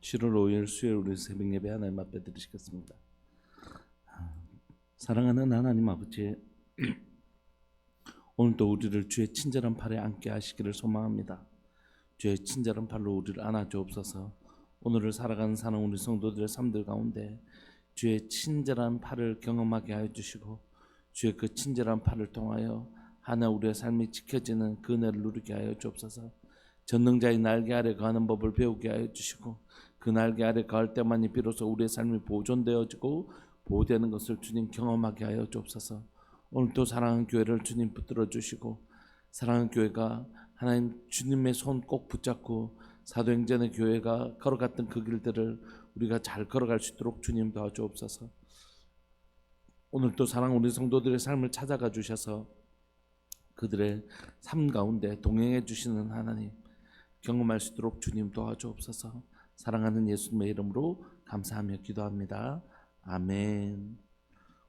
7월 5일 수요일 우리 새벽 예배 하나님 앞에 드리시겠습니다. 사랑하는 하나님 아버지, 오늘도 우리를 주의 친절한 팔에 안게 하시기를 소망합니다. 주의 친절한 팔로 우리를 안아주옵소서. 오늘을 살아가는 사는 우리 성도들의 삶들 가운데 주의 친절한 팔을 경험하게 하여 주시고, 주의 그 친절한 팔을 통하여 하나 우리의 삶이 지켜지는 그 은혜를 누리게 하여 주옵소서. 전능자의 날개 아래 거하는 법을 배우게 하여 주시고, 그 날개 아래 거할 때만이 비로소 우리의 삶이 보존되어지고 보호되는 것을 주님 경험하게 하여 주옵소서. 오늘도 사랑하는 교회를 주님 붙들어 주시고, 사랑하는 교회가 하나님 주님의 손 꼭 붙잡고 사도행전의 교회가 걸어갔던 그 길들을 우리가 잘 걸어갈 수 있도록 주님 도와주옵소서. 오늘도 사랑하는 우리 성도들의 삶을 찾아가 주셔서 그들의 삶 가운데 동행해 주시는 하나님 경험할 수 있도록 주님 도와주옵소서. 사랑하는 예수님의 이름으로 감사하며 기도합니다. 아멘.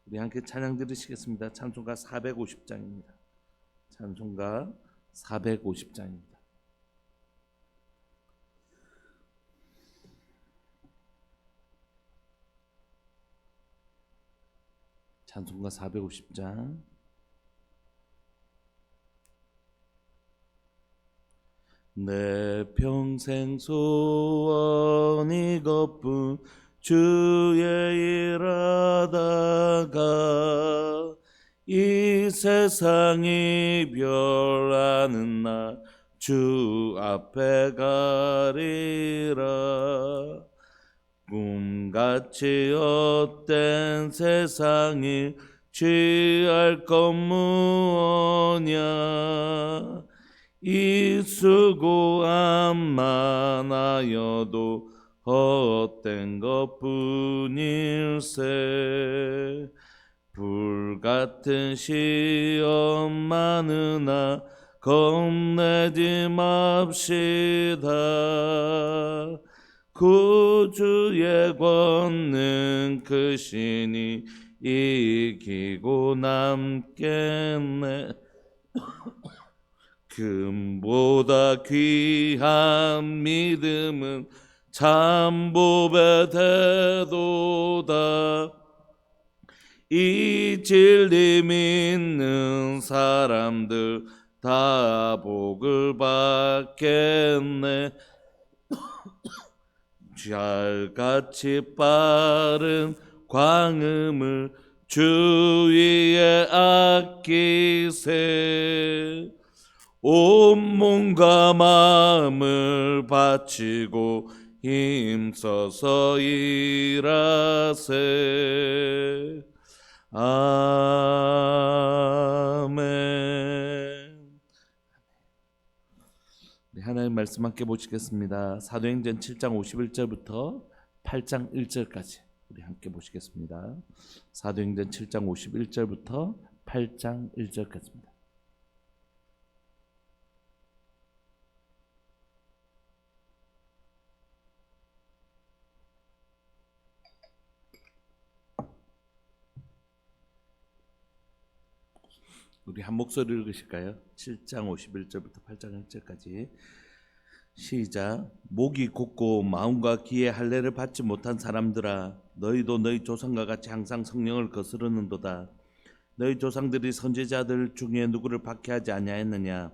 우리 함께 찬양 들으시겠습니다. 찬송가 450장입니다. 찬송가 450장입니다. 찬송가 450장. 내 평생 소원 이것뿐, 주의 일하다가 이 세상이 별하는 날 주 앞에 가리라. 꿈같이 헛된 세상이 취할 것 무엇냐. 이 수고함 많아여도 헛된 것뿐일세. 불같은 시험 많으나 겁내지 맙시다. 구주의 권능 크시니 이기고 남겠네. 금보다 귀한 믿음은 참보배 되도다. 이 진리 믿는 사람들 다 복을 받겠네. 쥐알같이 빠른 광음을 주위에 아끼세. 온 몸과 마음을 바치고 힘써서 일하세. 아멘. 네, 하나님 말씀 함께 보시겠습니다. 사도행전 7장 51절부터 8장 1절까지 우리 함께 보시겠습니다. 사도행전 7장 51절부터 8장 1절까지입니다. 우리 한 목소리로 읽으실까요? 7장 51절부터 8장 1절까지 시작. 목이 곧고 마음과 귀에 할례를 받지 못한 사람들아, 너희도 너희 조상과 같이 항상 성령을 거스르는도다. 너희 조상들이 선지자들 중에 누구를 박해하지 아니하였느냐.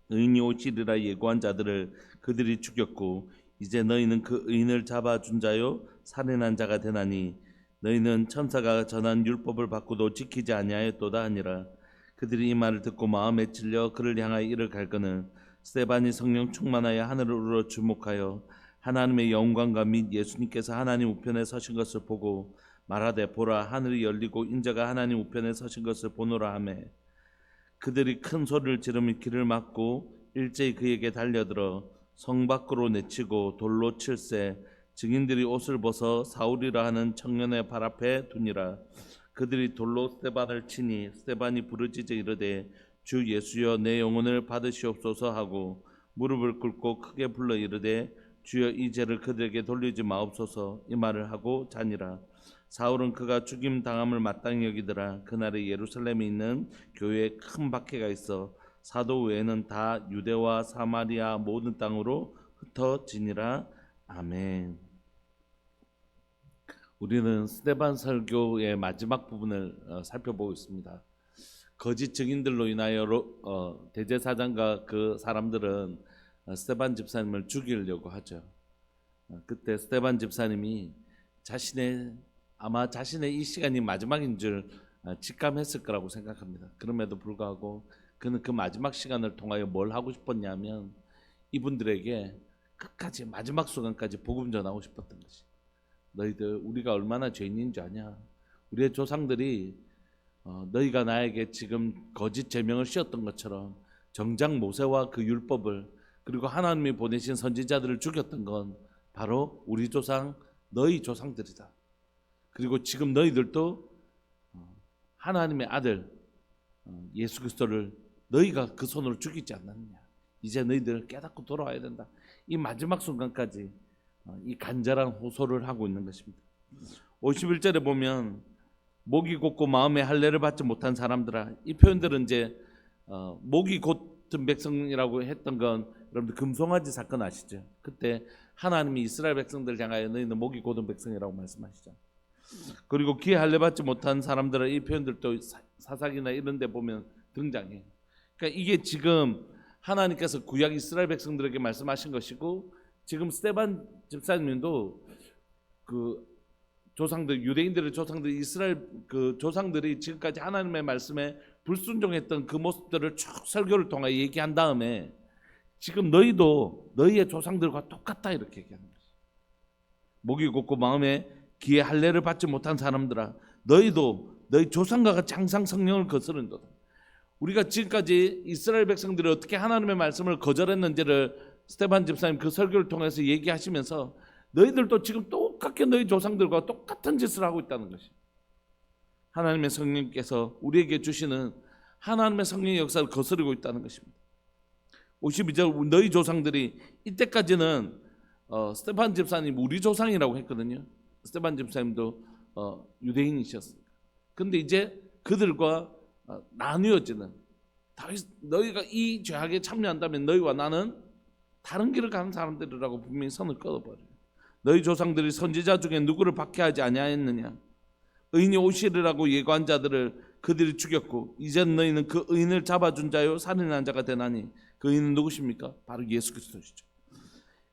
의인이 오시리라 예고한 자들을 그들이 죽였고, 이제 너희는 그 의인을 잡아준 자요 살인한 자가 되나니, 너희는 천사가 전한 율법을 받고도 지키지 아니하였도다 하니라. 그들이 이 말을 듣고 마음에 찔려 그를 향하여 이를 갈거늘 스데반이 성령 충만하여 하늘을 우러 주목하여 하나님의 영광과 및 예수님께서 하나님 우편에 서신 것을 보고 말하되, 보라, 하늘이 열리고 인자가 하나님 우편에 서신 것을 보노라 하매, 그들이 큰 소리를 지르며 길을 막고 일제히 그에게 달려들어 성 밖으로 내치고 돌로 칠세. 증인들이 옷을 벗어 사울이라 하는 청년의 발 앞에 두니라. 그들이 돌로 스데반을 치니 스데반이 부르짖어 이르되, 주 예수여, 내 영혼을 받으시옵소서 하고 무릎을 꿇고 크게 불러 이르되, 주여, 이 죄를 그들에게 돌리지 마옵소서. 이 말을 하고 자니라. 사울은 그가 죽임 당함을 마땅히 여기더라. 그날에 예루살렘에 있는 교회에 큰 박해가 있어 사도 외에는 다 유대와 사마리아 모든 땅으로 흩어지니라. 아멘. 우리는 스데반 설교의 마지막 부분을 살펴보고 있습니다. 거짓 증인들로 인하여 대제사장과 그 사람들은 스데반 집사님을 죽이려고 하죠. 그때 스데반 집사님이 아마 자신의 이 시간이 마지막인 줄 직감했을 거라고 생각합니다. 그럼에도 불구하고 그는 그 마지막 시간을 통하여 뭘 하고 싶었냐면 이분들에게 끝까지 마지막 순간까지 복음 전하고 싶었던 것이, 너희들 우리가 얼마나 죄인인 줄 아냐? 우리의 조상들이 너희가 나에게 지금 거짓 제명을 씌웠던 것처럼 정작 모세와 그 율법을 그리고 하나님이 보내신 선지자들을 죽였던 건 바로 우리 조상 너희 조상들이다. 그리고 지금 너희들도 하나님의 아들 예수 그리스도를 너희가 그 손으로 죽이지 않았느냐. 이제 너희들 깨닫고 돌아와야 된다. 이 마지막 순간까지 이 간절한 호소를 하고 있는 것입니다. 51절에 보면 목이 곧고 마음에 할례를 받지 못한 사람들아, 이 표현들은 이제 목이 곧은 백성이라고 했던 건 여러분들 금송아지 사건 아시죠? 그때 하나님이 이스라엘 백성들 향하여 너희는 목이 곧은 백성이라고 말씀하시죠. 그리고 귀에 할례 받지 못한 사람들은 이 표현들도 사사기나 이런 데 보면 등장해요. 그러니까 이게 지금 하나님께서 구약 이스라엘 백성들에게 말씀하신 것이고, 지금 스데반 집사님도 그 조상들, 유대인들의 조상들, 이스라엘 그 조상들이 지금까지 하나님의 말씀에 불순종했던 그 모습들을 쭉 설교를 통해 얘기한 다음에 지금 너희도 너희의 조상들과 똑같다 이렇게 얘기하는 거죠. 목이 곧고 마음에 귀에 할례를 받지 못한 사람들아, 너희도 너희 조상과 같이 항상 성령을 거스른도다. 우리가 지금까지 이스라엘 백성들이 어떻게 하나님의 말씀을 거절했는지를 스데반 집사님 그 설교를 통해서 얘기하시면서 너희들도 지금 똑같게 너희 조상들과 똑같은 짓을 하고 있다는 것이, 하나님의 성령께서 우리에게 주시는 하나님의 성령의 역사를 거스르고 있다는 것입니다. 52절, 너희 조상들이, 이때까지는 스데반 집사님 우리 조상이라고 했거든요. 스데반 집사님도 유대인이셨습니다. 그런데 이제 그들과 나뉘어지는, 너희가 이 죄악에 참여한다면 너희와 나는 다른 길을 가는 사람들이라고 분명히 선을 끊어버려요. 너희 조상들이 선지자 중에 누구를 박해하지 아니하였느냐? 의인이 오시리라고 예고한 자들을 그들이 죽였고 이제 너희는 그 의인을 잡아준 자요 살인한 자가 되나니 그 의인은 누구십니까? 바로 예수 그리스도시죠.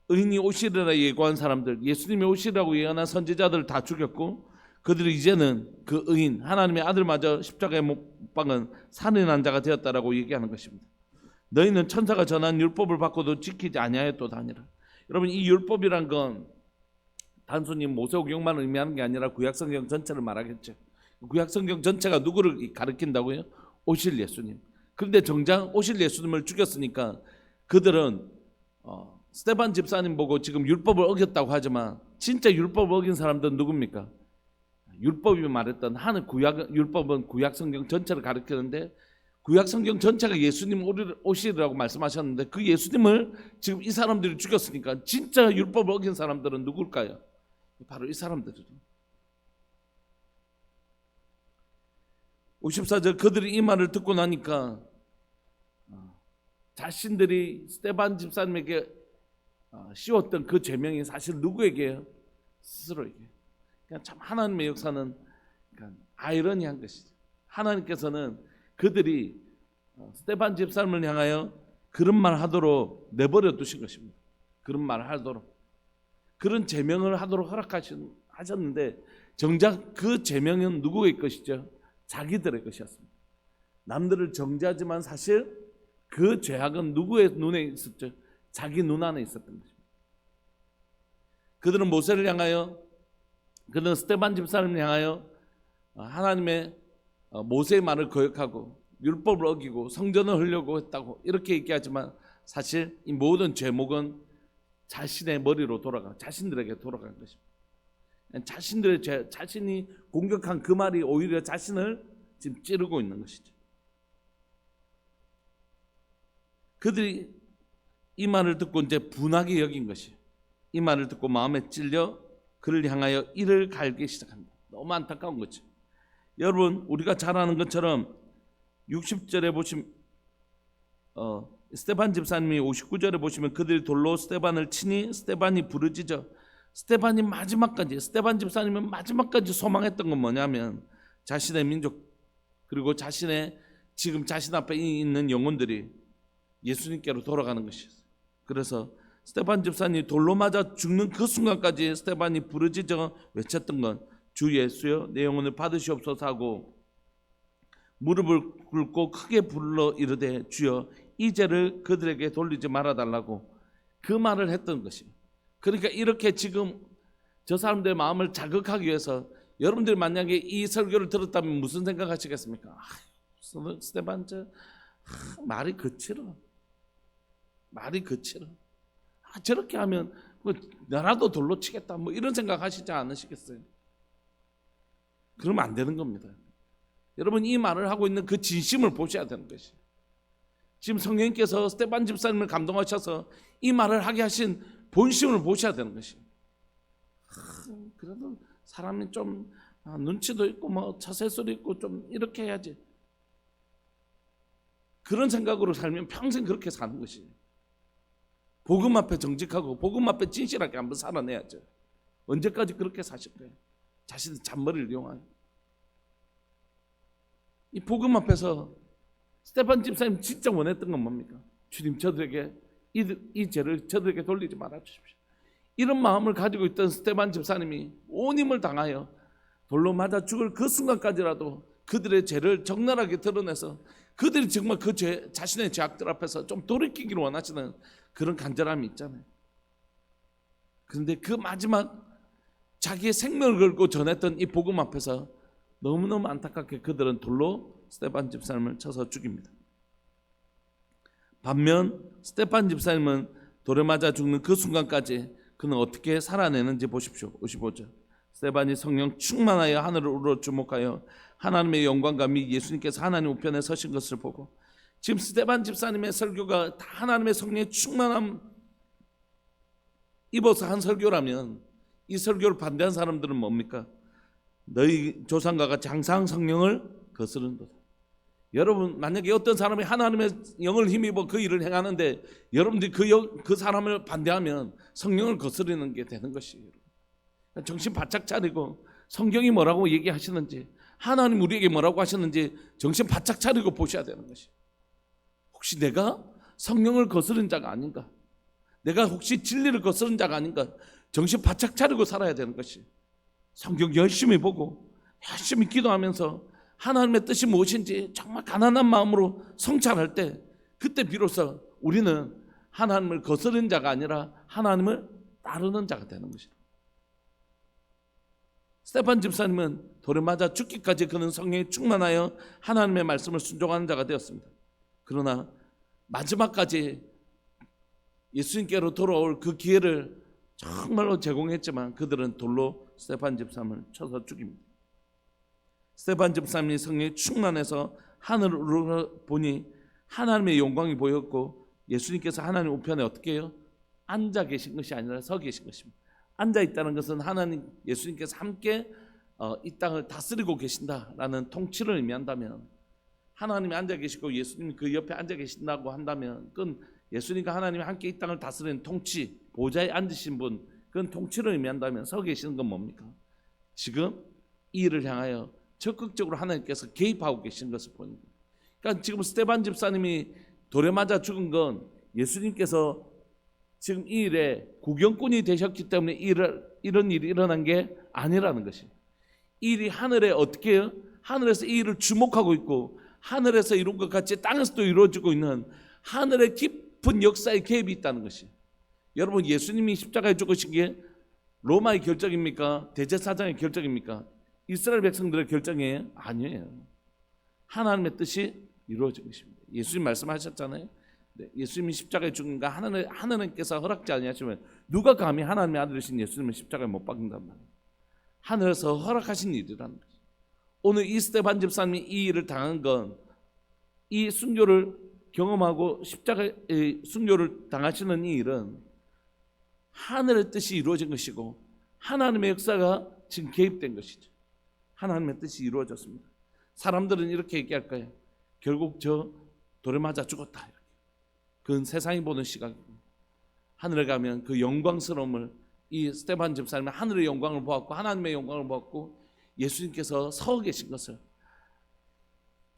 의인이 오시리라 예고한 사람들, 예수님이 오시리라고 예언한 선지자들을 다 죽였고 그들이 이제는 그 의인 하나님의 아들마저 십자가에 못 박은 살인한 자가 되었다라고 얘기하는 것입니다. 너희는 천사가 전한 율법을 받고도 지키지 아니하였도다 하니라. 여러분, 이 율법이란 건 단순히 모세오경만 의미하는 게 아니라 구약성경 전체를 말하겠죠. 구약성경 전체가 누구를 가리킨다고요? 오실 예수님. 그런데 정작 오실 예수님을 죽였으니까 그들은 스데반 집사님 보고 지금 율법을 어겼다고 하지만 진짜 율법을 어긴 사람들은 누굽니까? 율법이 말했던 율법은 구약성경 전체를 가리키는데 구약성경 전체가 예수님 오시리라고 말씀하셨는데 그 예수님을 지금 이 사람들이 죽였으니까 진짜 율법을 어긴 사람들은 누굴까요? 바로 이 사람들이죠. 54절, 그들이 이 말을 듣고 나니까 자신들이 스데반 집사님에게 씌웠던 그 죄명이 사실 누구에게요? 스스로에게. 그러니까 참 하나님의 역사는 아이러니한 것이죠. 하나님께서는 그들이 스데반 집사님을 향하여 그런 말 하도록 내버려 두신 것입니다. 그런 말을 하도록, 그런 제명을 하도록 허락하셨는데 정작 그 제명은 누구의 것이죠? 자기들의 것이었습니다. 남들을 정죄하지만 사실 그 죄악은 누구의 눈에 있었죠? 자기 눈 안에 있었던 것입니다. 그들은 모세를 향하여, 그들은 스데반 집사님을 향하여 하나님의 모세의 말을 거역하고 율법을 어기고 성전을 흐려고 했다고 이렇게 얘기하지만 사실 이 모든 죄목은 자신의 머리로 자신들에게 돌아간 것입니다. 자신이 공격한 그 말이 오히려 자신을 지금 찌르고 있는 것이죠. 그들이 이 말을 듣고 이제 분하게 여긴 것이, 이 말을 듣고 마음에 찔려 그를 향하여 이를 갈기 시작합니다. 너무 안타까운 거죠. 여러분, 우리가 잘 아는 것처럼 60절에 보시면 스데반 집사님이 59절에 보시면 그들이 돌로 스데반을 치니 스데반이 부르짖어. 스데반 집사님은 마지막까지 소망했던 건 뭐냐면 자신의 민족 그리고 자신의 지금 자신 앞에 있는 영혼들이 예수님께로 돌아가는 것이었어요. 그래서 스데반 집사님이 돌로 맞아 죽는 그 순간까지 스데반이 부르짖어 외쳤던 건 주 예수여 내 영혼을 받으시옵소서 하고 무릎을 꿇고 크게 불러 이르되 주여 이 죄를 그들에게 돌리지 말아달라고 그 말을 했던 것이. 그러니까 이렇게 지금 저 사람들의 마음을 자극하기 위해서 여러분들이 만약에 이 설교를 들었다면 무슨 생각하시겠습니까? 스데반 말이 거칠어. 저렇게 하면 나라도 돌로 치겠다 뭐 이런 생각 하시지 않으시겠어요? 그러면 안 되는 겁니다. 여러분 이 말을 하고 있는 그 진심을 보셔야 되는 것이. 지금 성령님께서 스데반 집사님을 감동하셔서 이 말을 하게 하신 본심을 보셔야 되는 것이. 그래도 사람이 좀 눈치도 있고 뭐 처세술도 있고 좀 이렇게 해야지. 그런 생각으로 살면 평생 그렇게 사는 것이. 복음 앞에 정직하고 복음 앞에 진실하게 한번 살아내야죠. 언제까지 그렇게 사실 거예요? 자신의 잔머리를 이용하여. 이 복음 앞에서 스데반 집사님 진짜 원했던 건 뭡니까? 주님 저들에게 이 죄를 저들에게 돌리지 말아 주십시오. 이런 마음을 가지고 있던 스데반 집사님이 온 힘을 당하여 돌로 맞아 죽을 그 순간까지라도 그들의 죄를 적나라하게 드러내서 그들이 정말 그 죄, 자신의 죄악들 앞에서 좀 돌이키기를 원하시는 그런 간절함이 있잖아요. 그런데 그 마지막 자기의 생명을 걸고 전했던 이 복음 앞에서 너무너무 안타깝게 그들은 돌로 스데반 집사님을 쳐서 죽입니다. 반면 스데반 집사님은 돌에 맞아 죽는 그 순간까지 그는 어떻게 살아내는지 보십시오. 55절. 스데반이 성령 충만하여 하늘을 주목하여 하나님의 영광과 및 예수님께서 하나님 우편에 서신 것을 보고, 지금 스데반 집사님의 설교가 다 하나님의 성령의 충만함 입어서 한 설교라면 이 설교를 반대한 사람들은 뭡니까? 너희 조상과 같이 항상 성령을 거스른도다. 여러분 만약에 어떤 사람이 하나님의 영을 힘입어 그 일을 행하는데 여러분들이 그 사람을 반대하면 성령을 거스르는 게 되는 것이에요. 정신 바짝 차리고 성경이 뭐라고 얘기하시는지, 하나님 우리에게 뭐라고 하시는지 정신 바짝 차리고 보셔야 되는 것이. 혹시 내가 성령을 거스른 자가 아닌가? 내가 혹시 진리를 거스른 자가 아닌가? 정신 바짝 차리고 살아야 되는 것이. 성경 열심히 보고 열심히 기도하면서 하나님의 뜻이 무엇인지 정말 가난한 마음으로 성찰할 때, 그때 비로소 우리는 하나님을 거스른 자가 아니라 하나님을 따르는 자가 되는 것이다. 스데반 집사님은 돌에 맞아 죽기까지 그는 성령에 충만하여 하나님의 말씀을 순종하는 자가 되었습니다. 그러나 마지막까지 예수님께로 돌아올 그 기회를 정말로 제공했지만 그들은 돌로 스데반 집사님을 쳐서 죽입니다. 스데반 집사님이 성령에 충만해서 하늘을 보니 하나님의 영광이 보였고, 예수님께서 하나님 우편에 어떻게 해요? 앉아 계신 것이 아니라 서 계신 것입니다. 앉아 있다는 것은 하나님 예수님께서 함께 이 땅을 다스리고 계신다라는 통치를 의미한다면, 하나님이 앉아 계시고 예수님이 그 옆에 앉아 계신다고 한다면 그건 예수님과 하나님이 함께 이 땅을 다스리는 통치, 보좌에 앉으신 분, 그건 통치를 의미한다면 서 계시는 건 뭡니까? 지금 이 일을 향하여 적극적으로 하나님께서 개입하고 계신 것을 보는 거예요. 그러니까 지금 스데반 집사님이 돌에 맞아 죽은 건 예수님께서 지금 이 일에 구경꾼이 되셨기 때문에 이런 일이 일어난 게 아니라는 것이. 이 일이 하늘에 어떻게 해요? 하늘에서 이 일을 주목하고 있고, 하늘에서 이룬 것 같이 땅에서도 이루어지고 있는 하늘의 깊은 역사의 개입이 있다는 것이. 여러분, 예수님이 십자가에 죽으신 게 로마의 결정입니까? 대제사장의 결정입니까? 이스라엘 백성들의 결정이에요? 아니에요. 하나님의 뜻이 이루어진 것입니다. 예수님 말씀하셨잖아요. 네, 예수님이 십자가에 죽는가 하나님께서 허락지 아니하시면 누가 감히 하나님의 아들이신 예수님을 십자가에 못 박는단 말이에요. 하늘에서 허락하신 일이라는 거죠. 오늘 이 스데반 집사님이 이 일을 당한 건 이 순교를 경험하고 십자가의 순교를 당하시는 이 일은 하늘의 뜻이 이루어진 것이고 하나님의 역사가 지금 개입된 것이죠. 하나님의 뜻이 그건 세상이 보는 시각이고, 하늘에 가면 그 영광스러움을, 이 스데반 집사님은 하늘의 영광을 보았고 하나님의 영광을 보았고 예수님께서 서 계신 것을,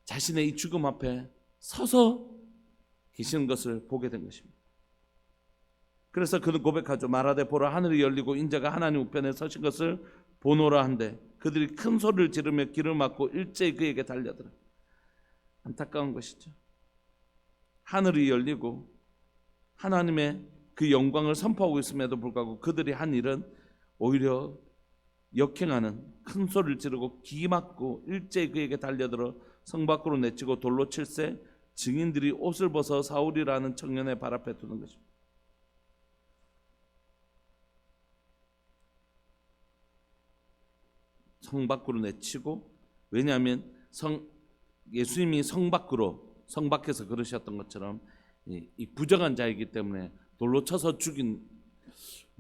자신의 이 죽음 앞에 서서 계시는 것을 보게 된 것입니다. 그래서 그는 고백하죠. 말하되 보라, 하늘이 열리고 인자가 하나님 우편에 서신 것을 보노라 한데 그들이 큰 소리를 지르며 길을 막고 일제히 그에게 달려들어. 안타까운 것이죠. 하늘이 열리고 하나님의 그 영광을 선포하고 있음에도 불구하고 그들이 한 일은 오히려 역행하는, 큰 소리를 지르고 기 막고 일제히 그에게 달려들어 성 밖으로 내치고 돌로 칠세 증인들이 옷을 벗어 사울이라는 청년의 발 앞에 두는 것입니다. 성 밖으로 내치고, 왜냐하면 예수님이 성 밖에서 그러셨던 것처럼 이 부정한 자이기 때문에 돌로 쳐서 죽인,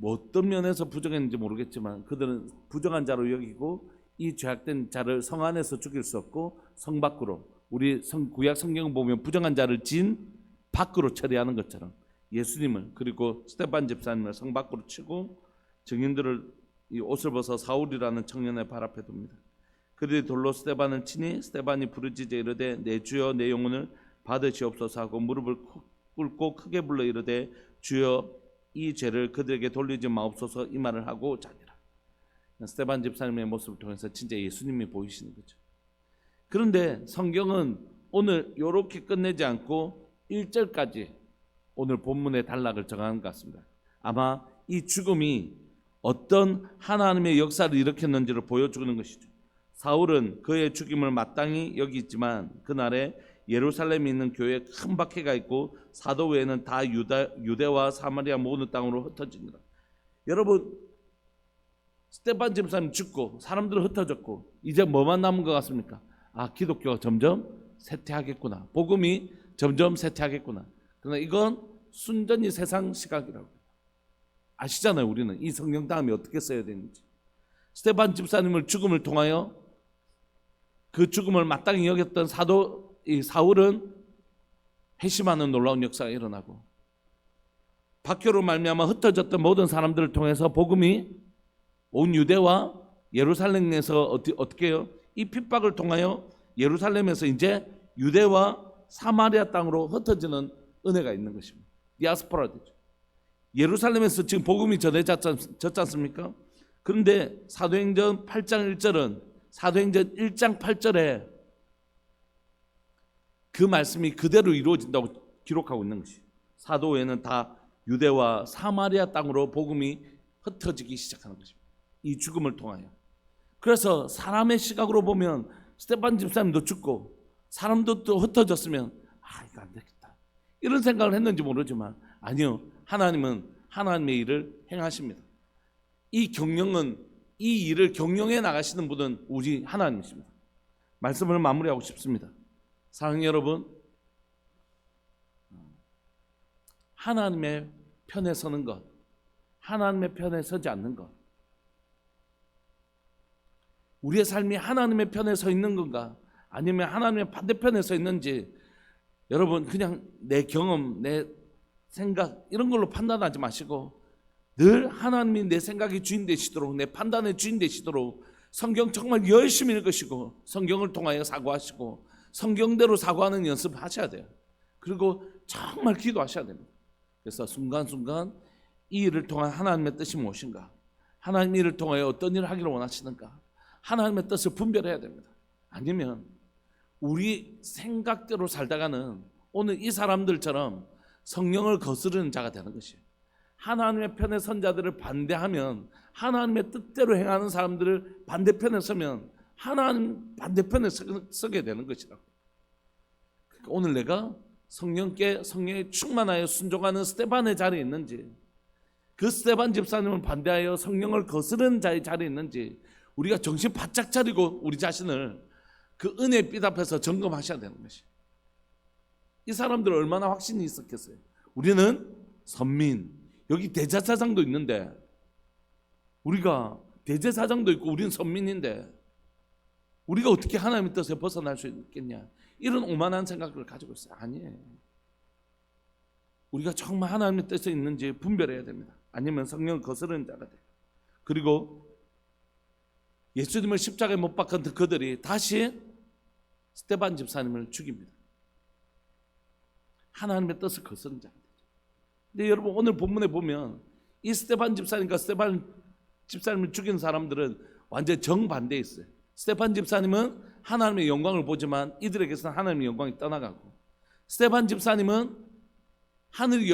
어떤 면에서 부정했는지 모르겠지만 그들은 부정한 자로 여기고 이 죄악된 자를 성 안에서 죽일 수 없고 성 밖으로, 우리 구약 성경을 보면 부정한 자를 진 밖으로 처리하는 것처럼 예수님을, 그리고 스데반 집사님을 성 밖으로 치고 증인들을 이 옷을 벗어 사울이라는 청년의 발 앞에 둡니다. 그들이 돌로 스데반을 치니 스데반이 부르짖어 이르되 내 주여 내 영혼을 받으시옵소서 하고 무릎을 꿇고 크게 불러 이르되 주여 이 죄를 그들에게 돌리지 마옵소서, 이 말을 하고 자니라. 스데반 집사님의 모습을 통해서 진짜 예수님이 보이시는 거죠. 그런데 성경은 오늘 이렇게 끝내지 않고 1절까지 오늘 본문의 단락을 정하는 것 같습니다. 아마 이 죽음이 어떤 하나님의 역사를 일으켰는지를 보여주는 것이죠. 사울은 그의 죽임을 마땅히 여기지만 그날에 예루살렘에 있는 교회에 큰 박해가 있고 사도 외에는 다 유대와 사마리아 모든 땅으로 흩어집니다. 여러분, 스데반 집사님 죽고 사람들은 흩어졌고 이제 뭐만 남은 것 같습니까? 아, 기독교가 점점 쇠퇴하겠구나, 복음이 점점 쇠퇴하겠구나. 그러나 이건 순전히 세상 시각이라고 아시잖아요. 우리는 이 성경 다음에 어떻게 써야 되는지. 스데반 집사님을 죽음을 통하여 그 죽음을 마땅히 여겼던 사울은 회심하는 놀라운 역사가 일어나고, 박해로 말미암아 흩어졌던 모든 사람들을 통해서 복음이 온 유대와 예루살렘에서 어떻게 해요? 이 핍박을 통하여 예루살렘에서 이제 유대와 사마리아 땅으로 흩어지는 은혜가 있는 것입니다. 디아스포라 되죠. 예루살렘에서 지금 복음이 전해졌지 않습니까? 그런데 사도행전 8장 1절은 사도행전 1장 8절에 그 말씀이 그대로 이루어진다고 기록하고 있는 것이, 사도 외에는 다 유대와 사마리아 땅으로 복음이 흩어지기 시작하는 것입니다. 이 죽음을 통하여. 그래서 사람의 시각으로 보면 스데반 집사님도 죽고 사람도 또 흩어졌으면 이거 안 되겠다 이런 생각을 했는지 모르지만 아니요, 하나님은 하나님의 일을 행하십니다. 이 일을 경영해 나가시는 분은 우리 하나님이십니다. 말씀을 마무리하고 싶습니다. 사랑하는 여러분, 하나님의 편에 서는 것, 하나님의 편에 서지 않는 것, 우리의 삶이 하나님의 편에 서 있는 건가 아니면 하나님의 반대편에 서 있는지, 여러분 그냥 내 경험, 내 생각 이런 걸로 판단하지 마시고 늘 하나님이 내 생각의 주인 되시도록, 내 판단의 주인 되시도록 성경 정말 열심히 읽으시고 성경을 통하여 사고하시고 성경대로 사고하는 연습을 하셔야 돼요. 그리고 정말 기도하셔야 됩니다. 그래서 순간순간 이 일을 통한 하나님의 뜻이 무엇인가, 하나님 일을 통하여 어떤 일을 하기를 원하시는가, 하나님의 뜻을 분별해야 됩니다. 아니면 우리 생각대로 살다가는 오늘 이 사람들처럼 성령을 거스르는 자가 되는 것이에요. 하나님의 편에 선 자들을 반대하면, 하나님의 뜻대로 행하는 사람들을 반대편에 서면 하나님 반대편에 서게 되는 것이라고. 그러니까 오늘 내가 성령에 충만하여 순종하는 스데반의 자리에 있는지, 그 스데반 집사님을 반대하여 성령을 거스르는 자의 자리에 있는지 우리가 정신 바짝 차리고 우리 자신을 그 은혜의 빛 앞에서 점검하셔야 되는 것이. 이 사람들 얼마나 확신이 있었겠어요. 우리는 선민, 여기 대제사장도 있는데, 우리가 대제사장도 있고 우리는 선민인데 우리가 어떻게 하나님의 뜻에 벗어날 수 있겠냐, 이런 오만한 생각을 가지고 있어요. 아니에요. 우리가 정말 하나님의 뜻에 있는지 분별해야 됩니다. 아니면 성령을 거스르는 자가 돼요. 그리고 예수님을 십자가에 못 박은 그들이 다시 스데반 집사님을 죽입니다. 하나님의 뜻을 거스른 자가 되죠. 근데 여러분 오늘 본문에 보면 이 스데반 집사님과 스데반 집사님을 죽인 사람들은 완전 정반대에 있어요. 스데반 집사님은 하나님의 영광을 보지만 이들에게서는 하나님의 영광이 떠나가고, 스데반 집사님은 하늘이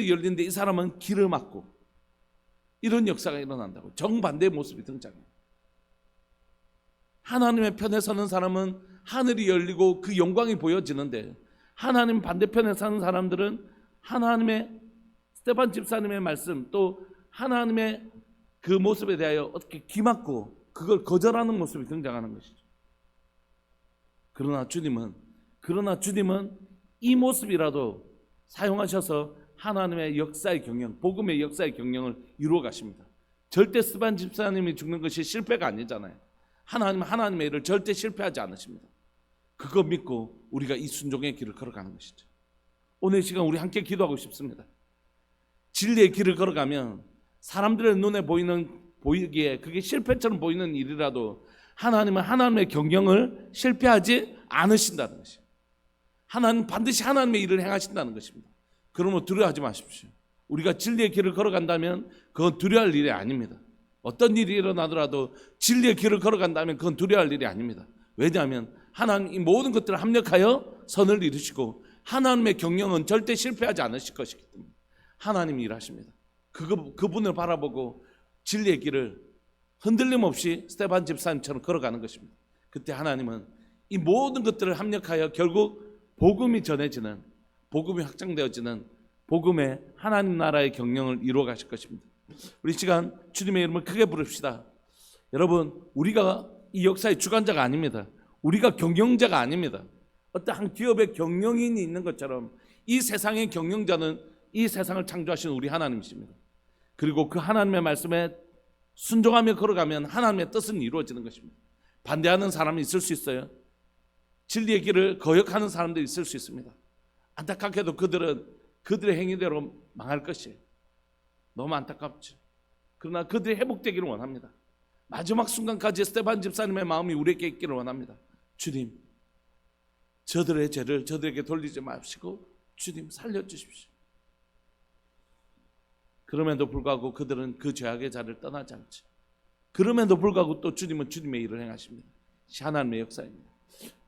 열리는데 이 사람은 길을 막고, 이런 역사가 일어난다고. 정반대의 모습이 등장해요. 하나님의 편에 서는 사람은 하늘이 열리고 그 영광이 보여지는데, 하나님 반대편에 사는 사람들은 하나님의 스데반 집사님의 말씀, 또 하나님의 그 모습에 대하여 어떻게 기막고 그걸 거절하는 모습이 등장하는 것이죠. 그러나 주님은 이 모습이라도 사용하셔서 하나님의 역사의 경영, 복음의 역사의 경영을 이루어 가십니다. 절대 스데반 집사님이 죽는 것이 실패가 아니잖아요. 하나님의 일을 절대 실패하지 않으십니다. 그거 믿고 우리가 이 순종의 길을 걸어가는 것이죠. 오늘 시간 우리 함께 기도하고 싶습니다. 진리의 길을 걸어가면 사람들의 눈에 보이기에 그게 실패처럼 보이는 일이라도 하나님은 하나님의 경영을 실패하지 않으신다는 것이에요. 하나님 반드시 하나님의 일을 행하신다는 것입니다. 그러면 두려워하지 마십시오. 우리가 진리의 길을 걸어간다면 그건 두려워할 일이 아닙니다. 어떤 일이 일어나더라도 진리의 길을 걸어간다면 그건 두려워할 일이 아닙니다. 왜냐하면 하나님 이 모든 것들을 합력하여 선을 이루시고 하나님의 경영은 절대 실패하지 않으실 것이기 때문에 하나님이 일하십니다. 그분을 바라보고 진리의 길을 흔들림 없이 스데반 집사님처럼 걸어가는 것입니다. 그때 하나님은 이 모든 것들을 합력하여 결국 복음이 전해지는, 복음이 확장되어지는 복음의 하나님 나라의 경영을 이루어 가실 것입니다. 우리 시간 주님의 이름을 크게 부릅시다. 여러분, 우리가 이 역사의 주관자가 아닙니다. 우리가 경영자가 아닙니다. 어떠한 기업의 경영인이 있는 것처럼 이 세상의 경영자는 이 세상을 창조하신 우리 하나님이십니다. 그리고 그 하나님의 말씀에 순종하며 걸어가면 하나님의 뜻은 이루어지는 것입니다. 반대하는 사람이 있을 수 있어요. 진리의 길을 거역하는 사람들이 있을 수 있습니다. 안타깝게도 그들은 그들의 행위대로 망할 것이에요. 너무 안타깝죠. 그러나 그들이 회복되기를 원합니다. 마지막 순간까지 스데반 집사님의 마음이 우리에게 있기를 원합니다. 주님, 저들의 죄를 저들에게 돌리지 마시고 주님 살려주십시오. 그럼에도 불구하고 그들은 그 죄악의 자리를 떠나지 않죠. 그럼에도 불구하고 또 주님은 주님의 일을 행하십니다. 하나님의 역사입니다.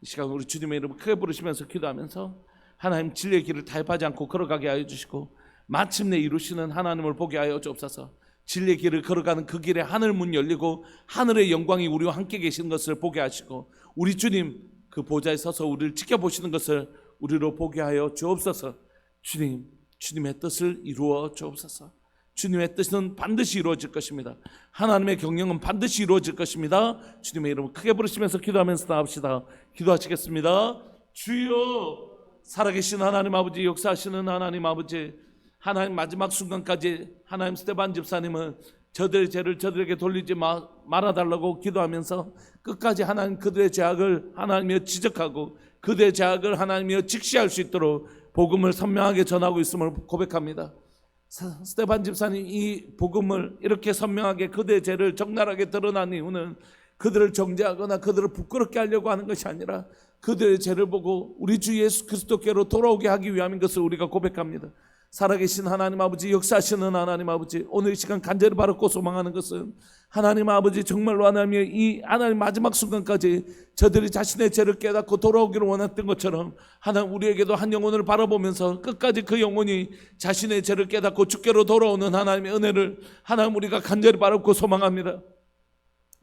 이 시간 우리 주님의 이름을 크게 부르시면서 기도하면서 하나님 진리의 길을 타협하지 않고 걸어가게 하여 주시고 마침내 이루시는 하나님을 보게 하여 주옵소서. 진리의 길을 걸어가는 그 길에 하늘 문 열리고 하늘의 영광이 우리와 함께 계시는 것을 보게 하시고 우리 주님 그 보좌에 서서 우리를 지켜보시는 것을 우리로 보게 하여 주옵소서. 주님의 뜻을 이루어 주옵소서. 주님의 뜻은 반드시 이루어질 것입니다. 하나님의 경영은 반드시 이루어질 것입니다. 주님의 이름을 크게 부르시면서 기도하면서 나갑시다. 기도하시겠습니다. 주여, 살아계신 하나님 아버지, 역사하시는 하나님 아버지, 하나님 마지막 순간까지 하나님 스데반 집사님은 저들의 죄를 저들에게 돌리지 말아달라고 기도하면서 끝까지 하나님 그들의 죄악을 하나님이여 지적하고 그들의 죄악을 하나님이여 직시할 수 있도록 복음을 선명하게 전하고 있음을 고백합니다. 스데반 집사님 이 복음을 이렇게 선명하게 그들의 죄를 적나라하게 드러난 이유는 그들을 정죄하거나 그들을 부끄럽게 하려고 하는 것이 아니라 그들의 죄를 보고 우리 주 예수 그리스도께로 돌아오게 하기 위함인 것을 우리가 고백합니다. 살아계신 하나님 아버지, 역사하시는 하나님 아버지, 오늘 이 시간 간절히 바라고 소망하는 것은 하나님 아버지 정말로 하나님의 이 하나님 마지막 순간까지 저들이 자신의 죄를 깨닫고 돌아오기를 원했던 것처럼 하나님 우리에게도 한 영혼을 바라보면서 끝까지 그 영혼이 자신의 죄를 깨닫고 주께로 돌아오는 하나님의 은혜를 하나님 우리가 간절히 바라고 소망합니다.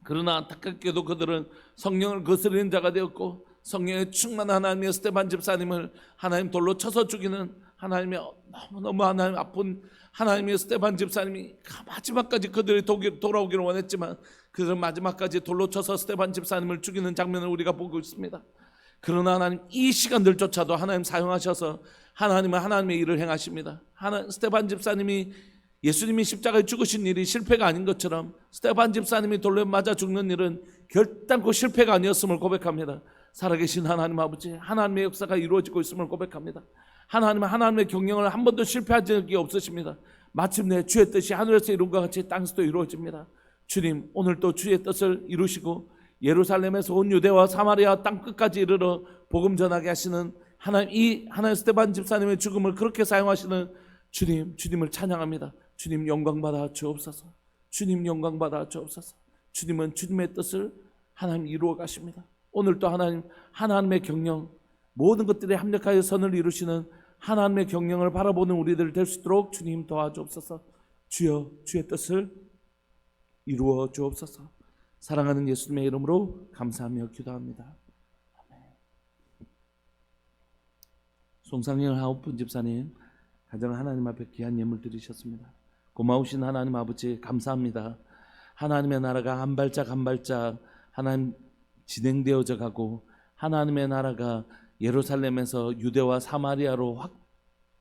그러나 안타깝게도 그들은 성령을 거스르는 자가 되었고 성령의 충만한 하나님의 스데반 집사님을 하나님 돌로 쳐서 죽이는 하나님의 너무너무 하나님 아픈 하나님의 스데반 집사님이 마지막까지 그들이 돌아오기를 원했지만 그들은 마지막까지 돌로 쳐서 스데반 집사님을 죽이는 장면을 우리가 보고 있습니다. 그러나 하나님 이 시간들조차도 하나님 사용하셔서 하나님은 하나님의 일을 행하십니다. 스데반 집사님이 예수님이 십자가에 죽으신 일이 실패가 아닌 것처럼 스데반 집사님이 돌로 맞아 죽는 일은 결단코 실패가 아니었음을 고백합니다. 살아계신 하나님 아버지, 하나님의 역사가 이루어지고 있음을 고백합니다. 하나님의 경영을 한 번도 실패한 적이 없으십니다. 마침내 주의 뜻이 하늘에서 이룬 것 같이 땅에서도 이루어집니다. 주님, 오늘도 주의 뜻을 이루시고 예루살렘에서 온 유대와 사마리아 땅 끝까지 이르러 복음 전하게 하시는 하나님, 이 하나님 스데반 집사님의 죽음을 그렇게 사용하시는 주님, 주님을 찬양합니다. 주님 영광 받아 주옵소서. 주님 영광 받아 주옵소서. 주님은 주님의 뜻을 하나님 이루어 가십니다. 오늘도 하나님의 경영, 모든 것들에 합력하여 선을 이루시는 하나님의 경영을 바라보는 우리들 될 수 있도록 주님 도와주옵소서. 주여, 주의 뜻을 이루어 주옵소서. 사랑하는 예수님의 이름으로 감사하며 기도합니다. 아멘. 송상현 하우픈 집사님, 가정 하나님 앞에 귀한 예물 드리셨습니다. 고마우신 하나님 아버지 감사합니다. 하나님의 나라가 한 발짝 한 발짝 하나님 진행되어져 가고 하나님의 나라가 예루살렘에서 유대와 사마리아로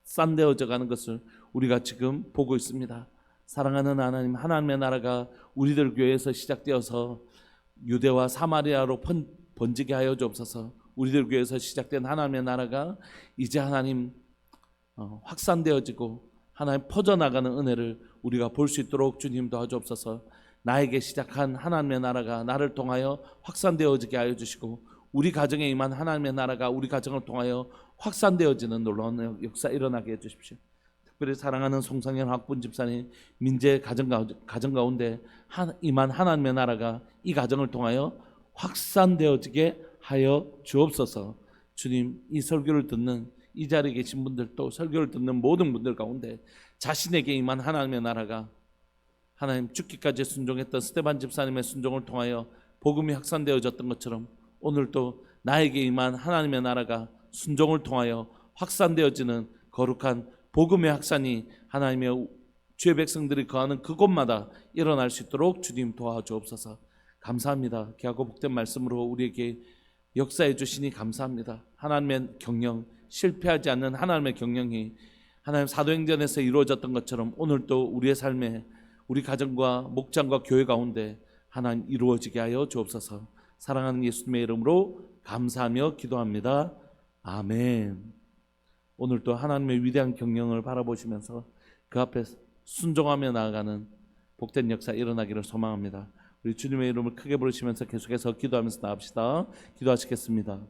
확산되어져 가는 것을 우리가 지금 보고 있습니다. 사랑하는 하나님, 하나님의 나라가 우리들 교회에서 시작되어서 유대와 사마리아로 번지게 하여 주옵소서. 우리들 교회에서 시작된 하나님의 나라가 이제 하나님 확산되어지고 하나님 퍼져나가는 은혜를 우리가 볼 수 있도록 주님 도와주옵소서. 나에게 시작한 하나님의 나라가 나를 통하여 확산되어지게 하여 주시고 우리 가정에 임한 하나님의 나라가 우리 가정을 통하여 확산되어지는 놀라운 역사 일어나게 해주십시오. 특별히 사랑하는 송상현 학분 집사님, 민재 가정 가운데 임한 하나님의 나라가 이 가정을 통하여 확산되어지게 하여 주옵소서. 주님, 이 설교를 듣는 이 자리에 계신 분들, 또 설교를 듣는 모든 분들 가운데 자신에게 임한 하나님의 나라가 하나님 죽기까지 순종했던 스데반 집사님의 순종을 통하여 복음이 확산되어졌던 것처럼 오늘도 나에게 임한 하나님의 나라가 순종을 통하여 확산되어지는 거룩한 복음의 확산이 하나님의 주의 백성들이 거하는 그곳마다 일어날 수 있도록 주님 도와주옵소서. 감사합니다. 귀하고 복된 말씀으로 우리에게 역사해 주시니 감사합니다. 하나님의 경영, 실패하지 않는 하나님의 경영이 하나님 사도행전에서 이루어졌던 것처럼 오늘도 우리의 삶에 우리 가정과 목장과 교회 가운데 하나님 이루어지게 하여 주옵소서. 사랑하는 예수님의 이름으로 감사하며 기도합니다. 아멘. 오늘도 하나님의 위대한 경영을 바라보시면서 그 앞에 순종하며 나아가는 복된 역사 일어나기를 소망합니다. 우리 주님의 이름을 크게 부르시면서 계속해서 기도하면서 나갑시다. 기도하시겠습니다.